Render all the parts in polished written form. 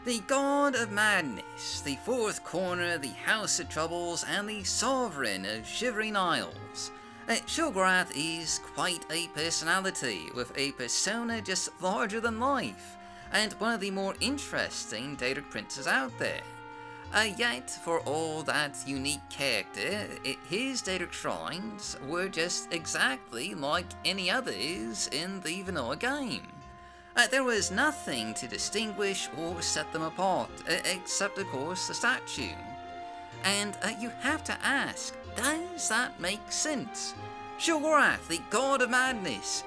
The God of Madness, the Fourth Corner, the House of Troubles, and the Sovereign of Shivering Isles. Sheogorath is quite a personality, with a persona just larger than life, and one of the more interesting Daedric Princes out there. Yet, for all that unique character, his Daedric Shrines were just exactly like any others in the vanilla game. There was nothing to distinguish or set them apart, except of course the statue. And you have to ask, does that make sense? Sheogorath, the God of Madness,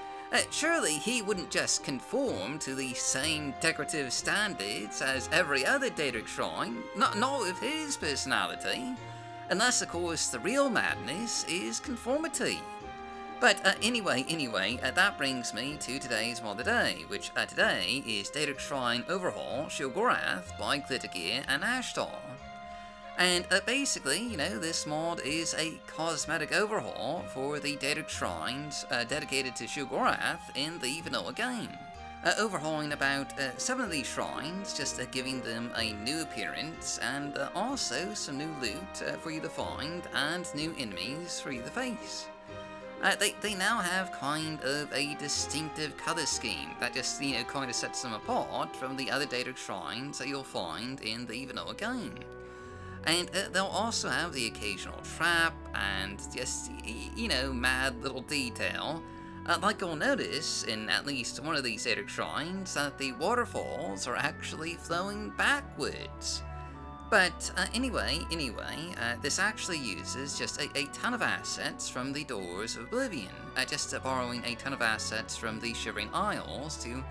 surely he wouldn't just conform to the same decorative standards as every other Daedric Shrine, not with his personality, unless of course the real madness is conformity. But anyway, that brings me to today's mod of the day, which today is Daedric Shrine Overhaul Sheogorath by Glittergear and Ashstaar. And basically, this mod is a cosmetic overhaul for the Daedric Shrines dedicated to Sheogorath in the vanilla game. Overhauling about 7 of these shrines, just giving them a new appearance, and also some new loot for you to find, and new enemies for you to face. They now have kind of a distinctive color scheme that just, kind of sets them apart from the other Daedric Shrines that you'll find in the vanilla game. And they'll also have the occasional trap and just, mad little detail. Like you'll notice in at least one of these Daedric Shrines that the waterfalls are actually flowing backwards. But anyway, this actually uses just a ton of assets from the Doors of Oblivion, just borrowing a ton of assets from the Shivering Isles to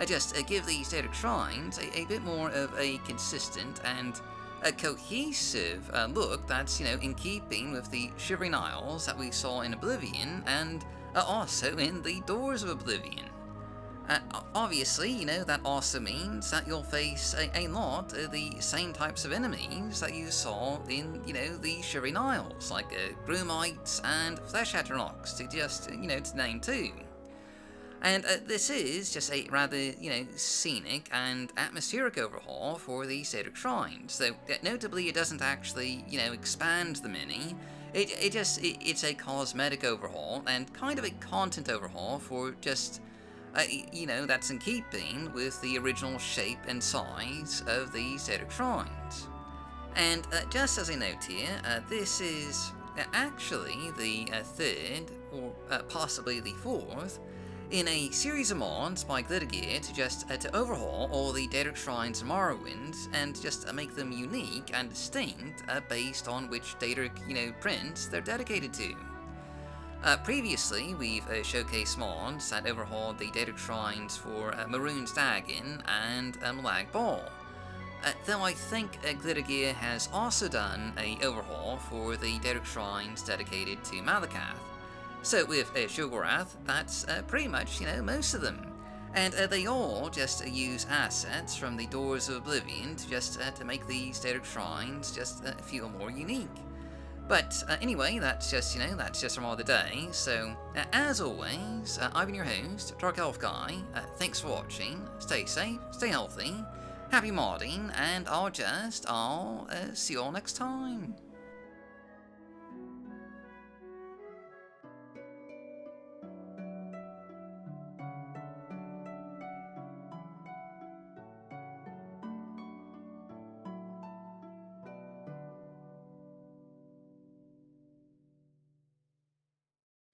just give these Daedric Shrines a bit more of a consistent and a cohesive look that's, in keeping with the Shivering Isles that we saw in Oblivion and also in the Doors of Oblivion. Obviously, that also means that you'll face a lot of the same types of enemies that you saw in, the Shivering Isles, like Grummites and Flesh Atronachs, to just, to name two. And this is just a rather, scenic and atmospheric overhaul for the Daedric Shrines, though notably it doesn't actually, expand them any. It's a cosmetic overhaul and kind of a content overhaul for just, that's in keeping with the original shape and size of these Daedric Shrines. And just as a note here, this is actually the third, or possibly the fourth, in a series of mods by Glittergear to just to overhaul all the Daedric Shrines in Morrowind and just make them unique and distinct based on which Daedric, Prince they're dedicated to. Previously, we've showcased mods that overhauled the Daedric Shrines for Maroon's Dagon and Malag Ball. Though I think Glittergear has also done a overhaul for the Daedric Shrines dedicated to Malakath. So with Sheogorath, that's pretty much, most of them. And they all just use assets from the Doors of Oblivion to just to make these Daedric Shrines just feel more unique. But anyway, that's just, our mod of the day. So, as always, I've been your host, Dark Elf Guy. Thanks for watching. Stay safe, stay healthy, happy modding, and I'll see you all next time.